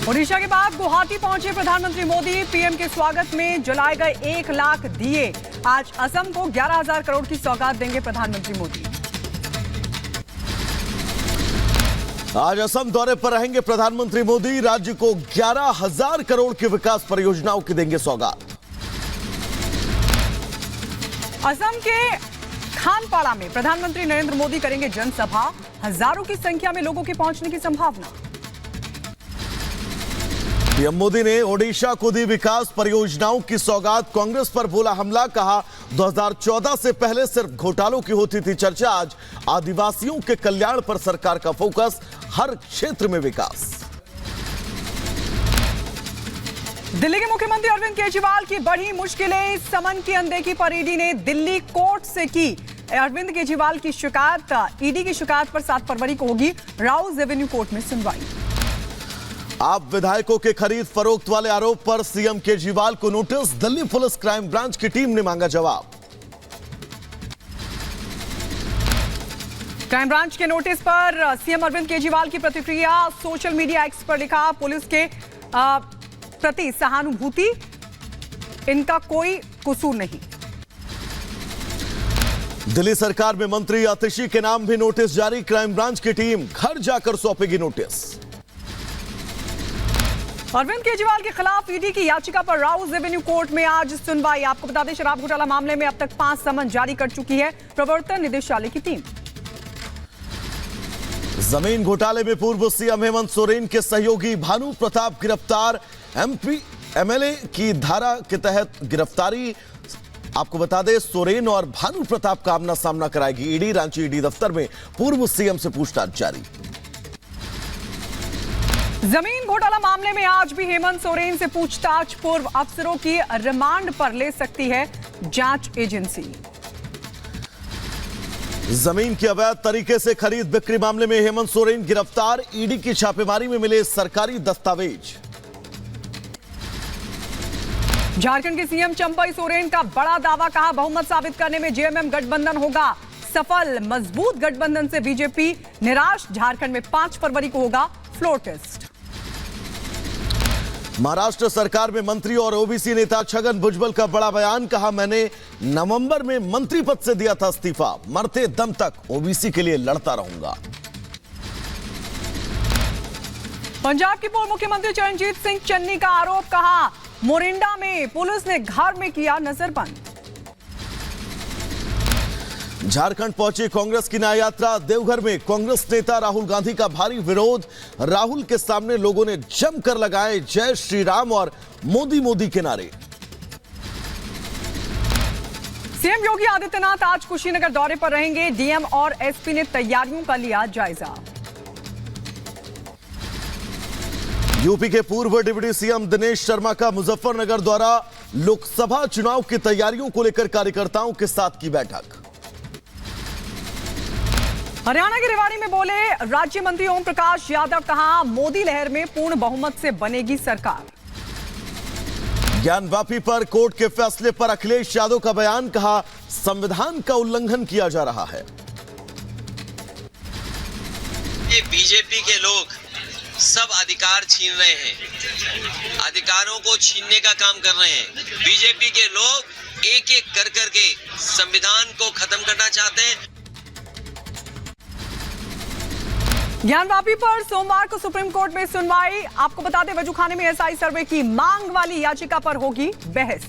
ओडिशा के बाद गुवाहाटी पहुंचे प्रधानमंत्री मोदी। पीएम के स्वागत में जलाए गए 1 लाख दिए। आज असम को 11,000 करोड़ की सौगात देंगे प्रधानमंत्री मोदी। आज असम दौरे पर रहेंगे प्रधानमंत्री मोदी। राज्य को 11,000 करोड़ की विकास परियोजनाओं की देंगे सौगात। असम के खानपाड़ा में प्रधानमंत्री नरेंद्र मोदी करेंगे जनसभा। हजारों की संख्या में लोगों के पहुंचने की संभावना। पीएम मोदी ने ओडिशा को दी विकास परियोजनाओं की सौगात। कांग्रेस पर बोला हमला, कहा 2014 से पहले सिर्फ घोटालों की होती थी चर्चा। आज आदिवासियों के कल्याण पर सरकार का फोकस, हर क्षेत्र में विकास। दिल्ली के मुख्यमंत्री अरविंद केजरीवाल की बढ़ी मुश्किलें। समन की अनदेखी पर ईडी ने दिल्ली कोर्ट से की। अरविंद केजरीवाल की शिकायत, ईडी की शिकायत पर 7 फरवरी को होगी राउज एवेन्यू कोर्ट में सुनवाई। आप विधायकों के खरीद फरोख्त वाले आरोप पर सीएम केजरीवाल को notice. Delhi police crime branch की टीम ने मांगा जवाब। क्राइम ब्रांच के नोटिस पर सीएम अरविंद केजरीवाल की प्रतिक्रिया। सोशल मीडिया एक्स पर लिखा, पुलिस के प्रति सहानुभूति, इनका कोई कसूर नहीं। दिल्ली सरकार में मंत्री आतिशी के नाम भी नोटिस जारी। क्राइम ब्रांच की टीम घर जाकर सौंपेगी नोटिस। अरविंद केजरीवाल के खिलाफ ईडी की याचिका पर राउज एवेन्यू कोर्ट में आज सुनवाई। आपको बता दें, शराब घोटाला मामले में अब तक 5 समन जारी कर चुकी है प्रवर्तन निदेशालय की टीम। जमीन घोटाले में पूर्व सीएम हेमंत सोरेन के सहयोगी भानु प्रताप गिरफ्तार। एमपी एमएलए की धारा के तहत गिरफ्तारी। आपको बता दें, सोरेन और भानु प्रताप का आमना सामना कराएगी ईडी। रांची ईडी दफ्तर में पूर्व सीएम से पूछताछ जारी। जमीन घोटाला मामले में आज भी हेमंत सोरेन से पूछताछ। पूर्व अफसरों की रिमांड पर ले सकती है जांच एजेंसी। जमीन की अवैध तरीके से खरीद बिक्री मामले में हेमंत सोरेन गिरफ्तार। ईडी की छापेमारी में मिले सरकारी दस्तावेज। झारखंड के सीएम चंपई सोरेन का बड़ा दावा, कहा बहुमत साबित करने में जेएमएम गठबंधन होगा सफल। मजबूत गठबंधन से बीजेपी निराश। झारखंड में 5 फरवरी को होगा फ्लोर टेस्ट। महाराष्ट्र सरकार में मंत्री और ओबीसी नेता छगन भुजबल का बड़ा बयान, कहा मैंने नवंबर में मंत्री पद से दिया था इस्तीफा। मरते दम तक ओबीसी के लिए लड़ता रहूंगा। पंजाब के पूर्व मुख्यमंत्री चरणजीत सिंह चन्नी का आरोप, कहा मोरिंडा में पुलिस ने घर में किया नजरबंद। झारखंड पहुंची कांग्रेस की न्याय यात्रा। देवघर में कांग्रेस नेता राहुल गांधी का भारी विरोध। राहुल के सामने लोगों ने जमकर लगाए जय श्री राम और मोदी मोदी के नारे। सीएम योगी आदित्यनाथ आज कुशीनगर दौरे पर रहेंगे। डीएम और एसपी ने तैयारियों का लिया जायजा। यूपी के पूर्व डिप्टी सीएम दिनेश शर्मा का मुजफ्फरनगर दौरा। लोकसभा चुनाव की तैयारियों को लेकर कार्यकर्ताओं के साथ की बैठक। हरियाणा के रेवाड़ी में बोले राज्य मंत्री ओम प्रकाश यादव, कहा मोदी लहर में पूर्ण बहुमत से बनेगी सरकार। ज्ञानवापी पर कोर्ट के फैसले पर अखिलेश यादव का बयान, कहा संविधान का उल्लंघन किया जा रहा है। ये बीजेपी के लोग सब अधिकार छीन रहे हैं, अधिकारों को छीनने का काम कर रहे हैं। बीजेपी के लोग एक एक कर करके संविधान को खत्म करना चाहते हैं। ज्ञानवापी पर सोमवार को सुप्रीम कोर्ट में सुनवाई। आपको बता दें, वजूखाने में एसआई सर्वे की मांग वाली याचिका पर होगी बहस।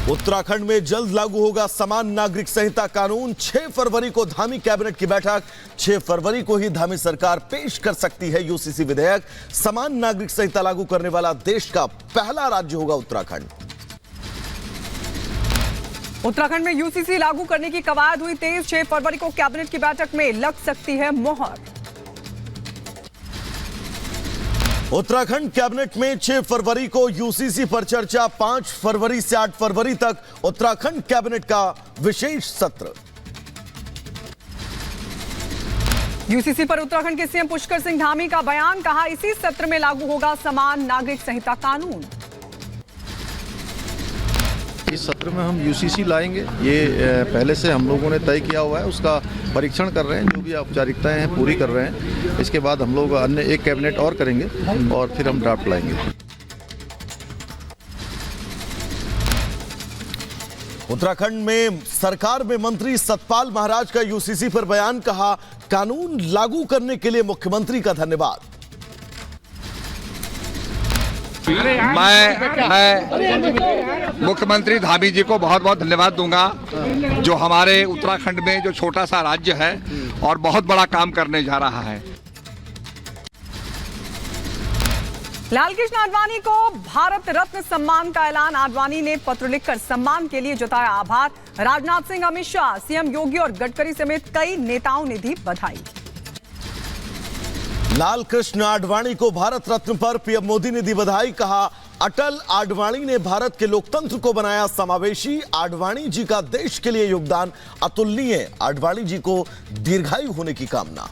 उत्तराखंड में जल्द लागू होगा समान नागरिक संहिता कानून। 6 फरवरी को धामी कैबिनेट की बैठक। 6 फरवरी को ही धामी सरकार पेश कर सकती है यूसीसी विधेयक। समान नागरिक संहिता लागू करने वाला देश का पहला राज्य होगा उत्तराखंड। उत्तराखंड में यूसीसी लागू करने की कवायद हुई तेज। 6 फरवरी को कैबिनेट की बैठक में लग सकती है मोहर। उत्तराखंड कैबिनेट में 6 फरवरी को यूसीसी पर चर्चा। 5 फरवरी से 8 फरवरी तक उत्तराखंड कैबिनेट का विशेष सत्र। यूसीसी पर उत्तराखंड के सीएम पुष्कर सिंह धामी का बयान, कहा इसी सत्र में लागू होगा समान नागरिक संहिता कानून। इस सत्र में हम यूसीसी लाएंगे, ये पहले से हम लोगों ने तय किया हुआ है, उसका परीक्षण कर रहे हैं, जो भी औपचारिकताएं हैं पूरी कर रहे हैं। इसके बाद हम लोग अन्य एक कैबिनेट और करेंगे और फिर हम ड्राफ्ट लाएंगे। उत्तराखंड में सरकार में मंत्री सतपाल महाराज का यूसीसी पर बयान, कहा कानून लागू करने के लिए मुख्यमंत्री का धन्यवाद। मैं मुख्यमंत्री धामी जी को बहुत बहुत धन्यवाद दूंगा, जो हमारे उत्तराखंड में जो छोटा सा राज्य है और बहुत बड़ा काम करने जा रहा है। लालकृष्ण आडवाणी को भारत रत्न सम्मान का ऐलान। आडवाणी ने पत्र लिखकर सम्मान के लिए जताया आभार। राजनाथ सिंह, अमित शाह, सीएम योगी और गडकरी समेत कई नेताओं ने दी बधाई। लालकृष्ण आडवाणी को भारत रत्न पर पीएम मोदी ने दी बधाई, कहा अटल आडवाणी ने भारत के लोकतंत्र को बनाया समावेशी। आडवाणी जी का देश के लिए योगदान अतुलनीय। आडवाणी जी को दीर्घायु होने की कामना।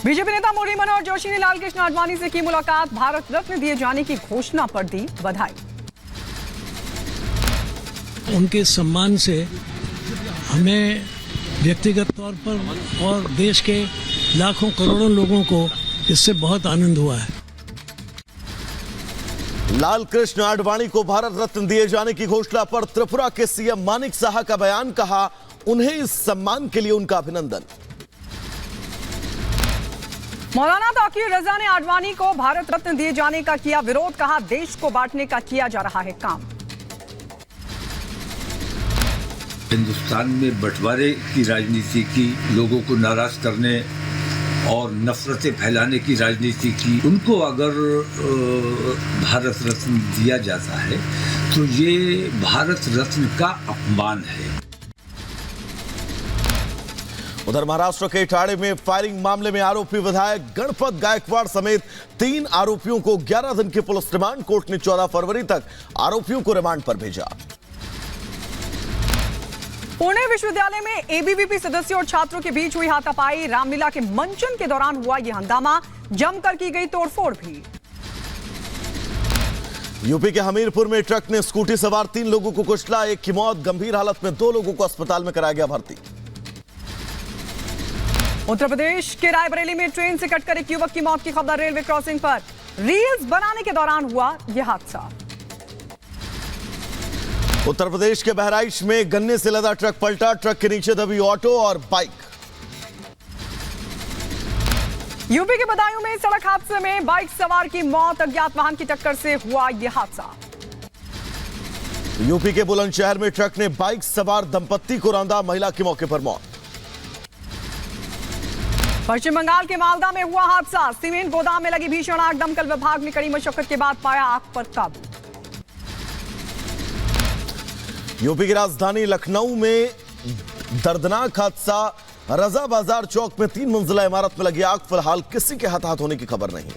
बीजेपी नेता मुरली मनोहर जोशी ने लालकृष्ण आडवाणी से की मुलाकात। भारत रत्न दिए जाने की घोषणा पर दी बधाई। उनके सम्मान से हमें व्यक्तिगत तौर पर और देश के लाखों करोड़ों लोगों को इससे बहुत आनंद हुआ है। लालकृष्ण आडवाणी को भारत रत्न दिए जाने की घोषणा पर त्रिपुरा के सीएम मानिक साहा का बयान, कहा उन्हें इस सम्मान के लिए उनका अभिनंदन। मौलाना ताकिर रजा ने आडवाणी को भारत रत्न दिए जाने का किया विरोध, कहा देश को बांटने का किया जा रहा है काम। हिंदुस्तान में बंटवारे की राजनीति की, लोगों को नाराज करने और नफरतें फैलाने की राजनीति की, उनको अगर भारत रत्न दिया जाता है तो ये भारत रत्न का अपमान है। उधर महाराष्ट्र के इटाड़े में फायरिंग मामले में आरोपी विधायक गणपत गायकवाड़ समेत 3 आरोपियों को 11 दिन की पुलिस रिमांड। कोर्ट ने 14 फरवरी तक आरोपियों को रिमांड पर भेजा। पुणे विश्वविद्यालय में एबीवीपी सदस्यों और छात्रों के बीच हुई हाथापाई। रामलीला के मंचन के दौरान हुआ यह हंगामा, जमकर की गई तोड़फोड़ भी। यूपी के हमीरपुर में ट्रक ने स्कूटी सवार 3 लोगों को कुचला। एक की मौत, गंभीर हालत में 2 लोगों को अस्पताल में कराया गया भर्ती। उत्तर प्रदेश के रायबरेली में ट्रेन से कटकर एक युवक की मौत की खबर। रेलवे क्रॉसिंग पर रील्स बनाने के दौरान हुआ यह हादसा। उत्तर प्रदेश के बहराइच में गन्ने से लदा ट्रक पलटा। ट्रक के नीचे दबी ऑटो और बाइक। यूपी के बदायूं में सड़क हादसे में बाइक सवार की मौत। अज्ञात वाहन की टक्कर से हुआ यह हादसा। यूपी के बुलंदशहर में ट्रक ने बाइक सवार दंपत्ति को रौंदा। महिला की मौके पर मौत। पश्चिम बंगाल के मालदा में हुआ हादसा। सीमेंट गोदाम में लगी भीषण आग। दमकल विभाग ने कड़ी मशक्कत के बाद पाया आग पर काबू। यूपी की राजधानी लखनऊ में दर्दनाक हादसा। रजा बाजार चौक में 3 मंजिला इमारत में लगी आग। फिलहाल किसी के हताहत होने की खबर नहीं।